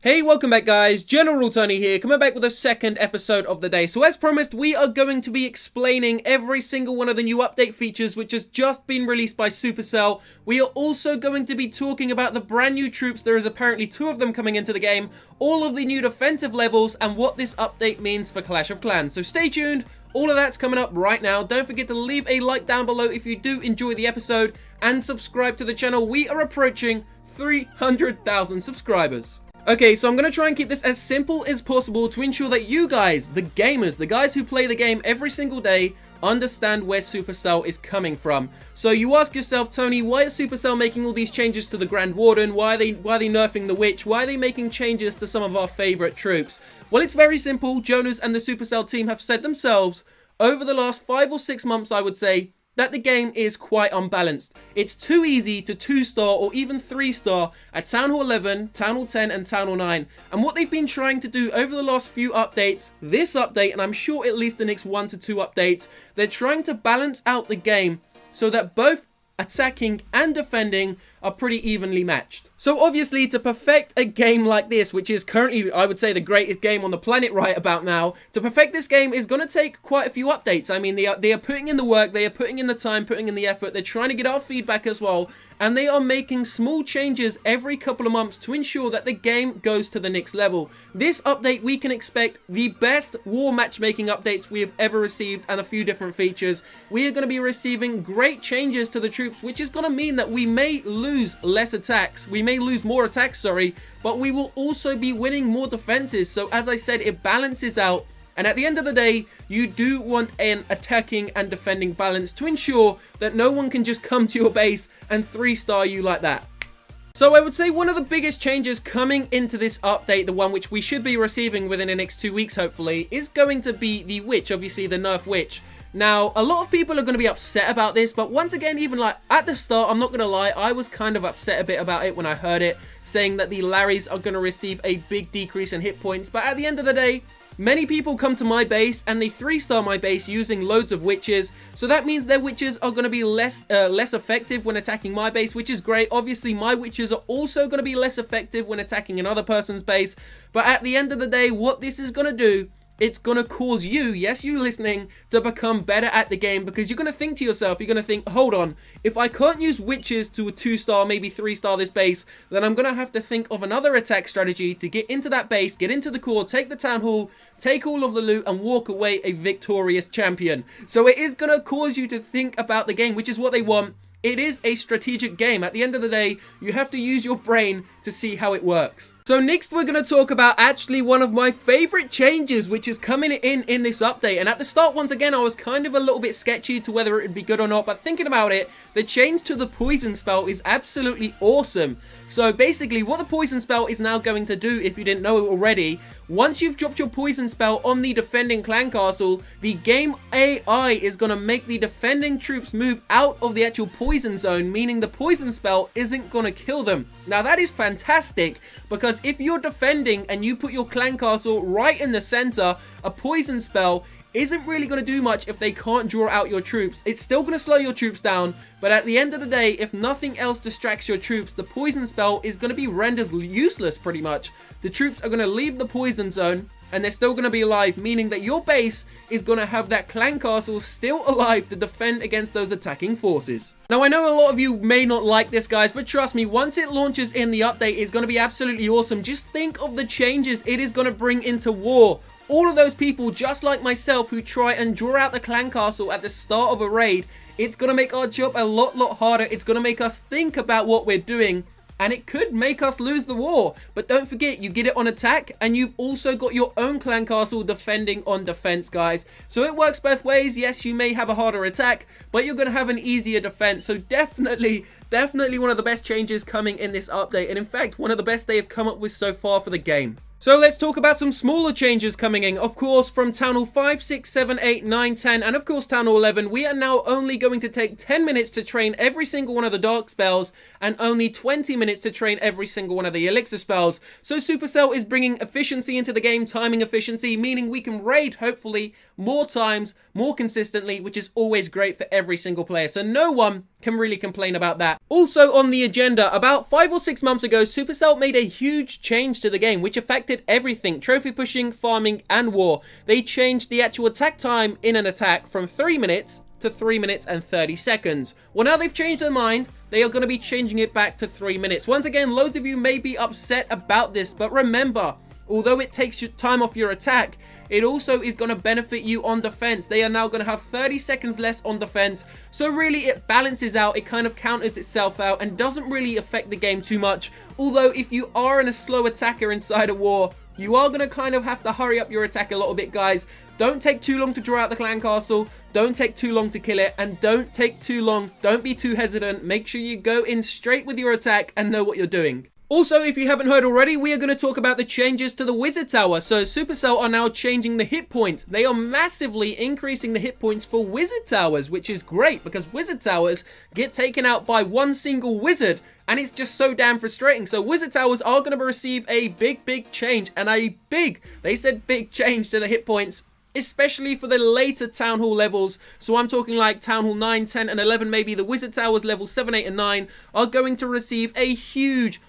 Hey, welcome back guys, General Tony here, coming back with a second episode of the day. So as promised, we are going to be explaining every single one of the new update features which has just been released by Supercell. We are also going to be talking about the brand new troops, there is apparently 2 of them coming into the game, all of the new defensive levels, and what this update means for Clash of Clans. So stay tuned, all of that's coming up right now. Don't forget to leave a like down below if you do enjoy the episode, and subscribe to the channel. We are approaching 300,000 subscribers. Okay, so I'm going to try and keep this as simple as possible to ensure that you guys, the gamers, the guys who play the game every single day, understand where Supercell is coming from. So you ask yourself, Tony, why is Supercell making all these changes to the Grand Warden? Why are they nerfing the Witch? Why are they making changes to some of our favorite troops? Well, it's very simple. Jonas and the Supercell team have said themselves, over the last 5 or 6 months, I would say, that the game is quite unbalanced. It's too easy to 2-star or even 3-star at Town Hall 11, Town Hall 10 and Town Hall 9. And what they've been trying to do over the last few updates, this update and I'm sure at least the next 1 to 2 updates, they're trying to balance out the game so that both attacking and defending are pretty evenly matched. So obviously to perfect a game like this, which is currently I would say the greatest game on the planet right about now, to perfect this game is going to take quite a few updates. I mean, they are putting in the work, they are putting in the time, putting in the effort, they're trying to get our feedback as well, and they are making small changes every couple of months to ensure that the game goes to the next level. This update, we can expect the best war matchmaking updates we have ever received and a few different features. We are going to be receiving great changes to the troops, which is going to mean that we may lose less attacks. We may lose more attacks, sorry, but we will also be winning more defenses. So as I said, it balances out. And at the end of the day, you do want an attacking and defending balance to ensure that no one can just come to your base and 3-star you like that. So I would say one of the biggest changes coming into this update, the one which we should be receiving within the next 2 weeks hopefully, is going to be the Witch, obviously the nerf Witch. Now, a lot of people are going to be upset about this, but once again, even like at the start, I'm not going to lie, I was kind of upset a bit about it when I heard it, saying that the Larrys are going to receive a big decrease in hit points, but at the end of the day, many people come to my base and they 3-star my base using loads of witches, so that means their witches are going to be less effective when attacking my base, which is great. Obviously, my witches are also going to be less effective when attacking another person's base, but at the end of the day, what this is going to do, it's going to cause you, yes, you listening, to become better at the game, because you're going to think to yourself, you're going to think, hold on, if I can't use witches to a 2-star, maybe 3-star this base, then I'm going to have to think of another attack strategy to get into that base, get into the core, take the town hall, take all of the loot, and walk away a victorious champion. So it is going to cause you to think about the game, which is what they want. It is a strategic game. At the end of the day, you have to use your brain to see how it works. So next we're going to talk about actually one of my favorite changes which is coming in this update. And at the start, once again, I was kind of a little bit sketchy to whether it would be good or not, but thinking about it, the change to the poison spell is absolutely awesome. So basically what the poison spell is now going to do, if you didn't know it already, once you've dropped your poison spell on the defending clan castle, the game AI is going to make the defending troops move out of the actual poison zone, meaning the poison spell isn't going to kill them. Now that is fantastic, because if you're defending and you put your clan castle right in the center, a poison spell isn't really going to do much if they can't draw out your troops. It's still going to slow your troops down, but at the end of the day, if nothing else distracts your troops, the poison spell is going to be rendered useless pretty much. The troops are going to leave the poison zone and they're still going to be alive, meaning that your base is going to have that clan castle still alive to defend against those attacking forces. Now, I know a lot of you may not like this, guys, but trust me, once it launches in the update, it's going to be absolutely awesome. Just think of the changes it is going to bring into war. All of those people, just like myself, who try and draw out the clan castle at the start of a raid, it's going to make our job a lot harder. It's going to make us think about what we're doing, and it could make us lose the war. But don't forget, you get it on attack, and you've also got your own clan castle defending on defense, guys. So it works both ways. Yes, you may have a harder attack, but you're going to have an easier defense. So definitely one of the best changes coming in this update, and in fact, one of the best they have come up with so far for the game. So let's talk about some smaller changes coming in. Of course, from Town Hall 5, 6, 7, 8, 9, 10, and of course Town Hall 11, we are now only going to take 10 minutes to train every single one of the dark spells, and only 20 minutes to train every single one of the elixir spells. So Supercell is bringing efficiency into the game, timing efficiency, meaning we can raid, hopefully, more times, more consistently, which is always great for every single player. So no one can really complain about that. Also on the agenda, about 5 or 6 months ago, Supercell made a huge change to the game, which affected everything: trophy pushing, farming, and war. They changed the actual attack time in an attack from 3 minutes to 3 minutes and 30 seconds. Well, now they've changed their mind. They are going to be changing it back to 3 minutes. Once again, loads of you may be upset about this, but remember, although it takes your time off your attack, it also is going to benefit you on defense. They are now going to have 30 seconds less on defense. So really it balances out, it kind of counters itself out and doesn't really affect the game too much. Although if you are a slow attacker inside a war, you are going to kind of have to hurry up your attack a little bit, guys. Don't take too long to draw out the clan castle. Don't take too long to kill it. And don't take too long. Don't be too hesitant. Make sure you go in straight with your attack and know what you're doing. Also, if you haven't heard already, we are going to talk about the changes to the Wizard Tower. So Supercell are now changing the hit points. They are massively increasing the hit points for Wizard Towers, which is great because Wizard Towers get taken out by one single wizard, and it's just so damn frustrating. So Wizard Towers are going to receive a big change, and they said big change to the hit points, especially for the later Town Hall levels. So I'm talking like Town Hall 9, 10, and 11, maybe. The Wizard Towers level 7, 8, and 9 are going to receive a huge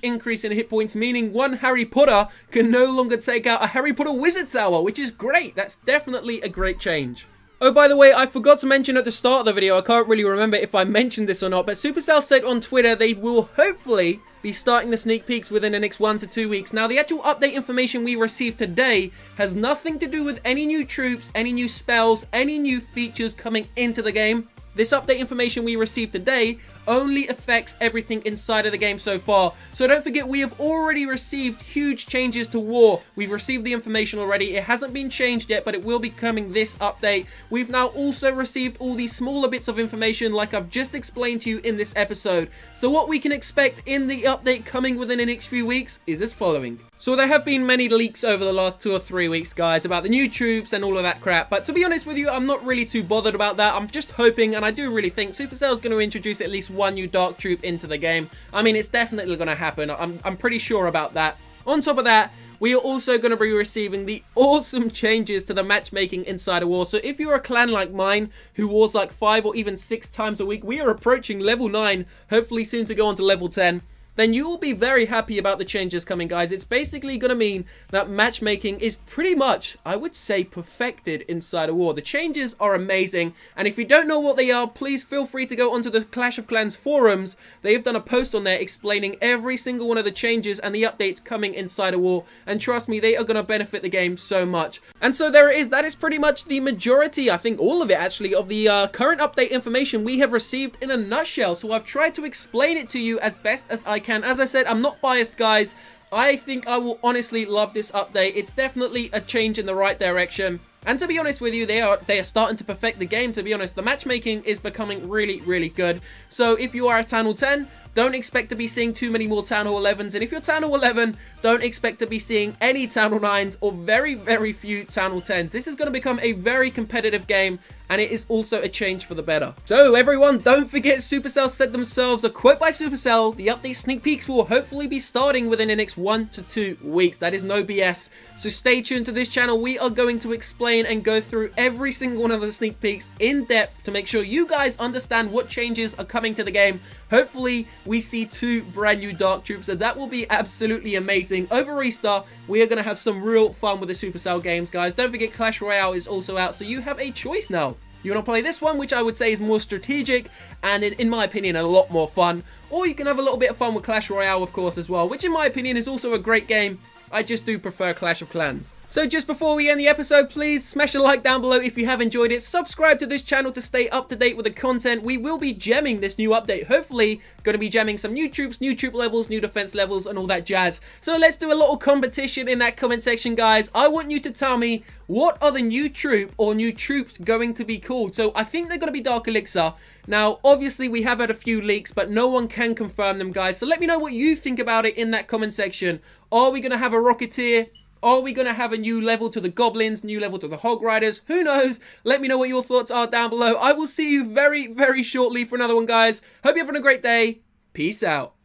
increase in hit points, meaning one Harry Potter can no longer take out a Harry Potter Wizard Tower, which is great. That's definitely a great change. Oh, by the way, I forgot to mention at the start of the video, I can't really remember if I mentioned this or not, but Supercell said on Twitter they will hopefully be starting the sneak peeks within the next 1 to 2 weeks. Now, the actual update information we received today has nothing to do with any new troops, any new spells, any new features coming into the game. This update information we received today only affects everything inside of the game so far. So don't forget, we have already received huge changes to war. We've received the information already. It hasn't been changed yet, but it will be coming this update. We've now also received all these smaller bits of information like I've just explained to you in this episode. So what we can expect in the update coming within the next few weeks is as following. So there have been many leaks over the last 2 or 3 weeks, guys, about the new troops and all of that crap. But to be honest with you, I'm not really too bothered about that. I'm just hoping, and I do really think Supercell is going to introduce at least one new dark troop into the game. I mean, it's definitely going to happen. I'm pretty sure about that. On top of that, we are also going to be receiving the awesome changes to the matchmaking inside a war. So if you're a clan like mine who wars like 5 or even 6 times a week, we are approaching level 9, hopefully soon to go on to level 10. Then you will be very happy about the changes coming, guys. It's basically going to mean that matchmaking is pretty much, I would say, perfected inside a war. The changes are amazing, and if you don't know what they are, please feel free to go onto the Clash of Clans forums. They've done a post on there explaining every single one of the changes and the updates coming inside a war, and trust me, they are going to benefit the game so much. And so there it is. That is pretty much the majority, I think all of it actually, of the current update information we have received in a nutshell. So I've tried to explain it to you as best as I can. As I said, I'm not biased, guys. I think I will honestly love this update. It's definitely a change in the right direction. And to be honest with you, they are starting to perfect the game, to be honest. The matchmaking is becoming really good. So if you are a Town Hall 10, don't expect to be seeing too many more Town Hall 11s. And if you're Town Hall 11, don't expect to be seeing any Town Hall 9s or very few Town Hall 10s. This is going to become a very competitive game, and it is also a change for the better. So everyone, don't forget, Supercell said themselves, a quote by Supercell, the update sneak peeks will hopefully be starting within the next 1 to 2 weeks. That is no BS. So stay tuned to this channel. We are going to explain and go through every single one of the sneak peeks in depth to make sure you guys understand what changes are coming to the game. Hopefully, we see 2 brand new Dark Troops, and that will be absolutely amazing. Over Easter, we are going to have some real fun with the Supercell games, guys. Don't forget, Clash Royale is also out, so you have a choice now. You want to play this one, which I would say is more strategic, and in my opinion, a lot more fun. Or you can have a little bit of fun with Clash Royale, of course, as well, which in my opinion is also a great game. I just do prefer Clash of Clans. So just before we end the episode, please smash a like down below if you have enjoyed it. Subscribe to this channel to stay up to date with the content. We will be gemming this new update. Hopefully, going to be gemming some new troops, new troop levels, new defense levels, and all that jazz. So let's do a little competition in that comment section, guys. I want you to tell me, what are the new troop or new troops going to be called? So I think they're going to be Dark Elixir. Now, obviously, we have had a few leaks, but no one can confirm them, guys. So let me know what you think about it in that comment section. Are we going to have a Rocketeer? Are we going to have a new level to the Goblins, new level to the Hog Riders? Who knows? Let me know what your thoughts are down below. I will see you very shortly for another one, guys. Hope you're having a great day. Peace out.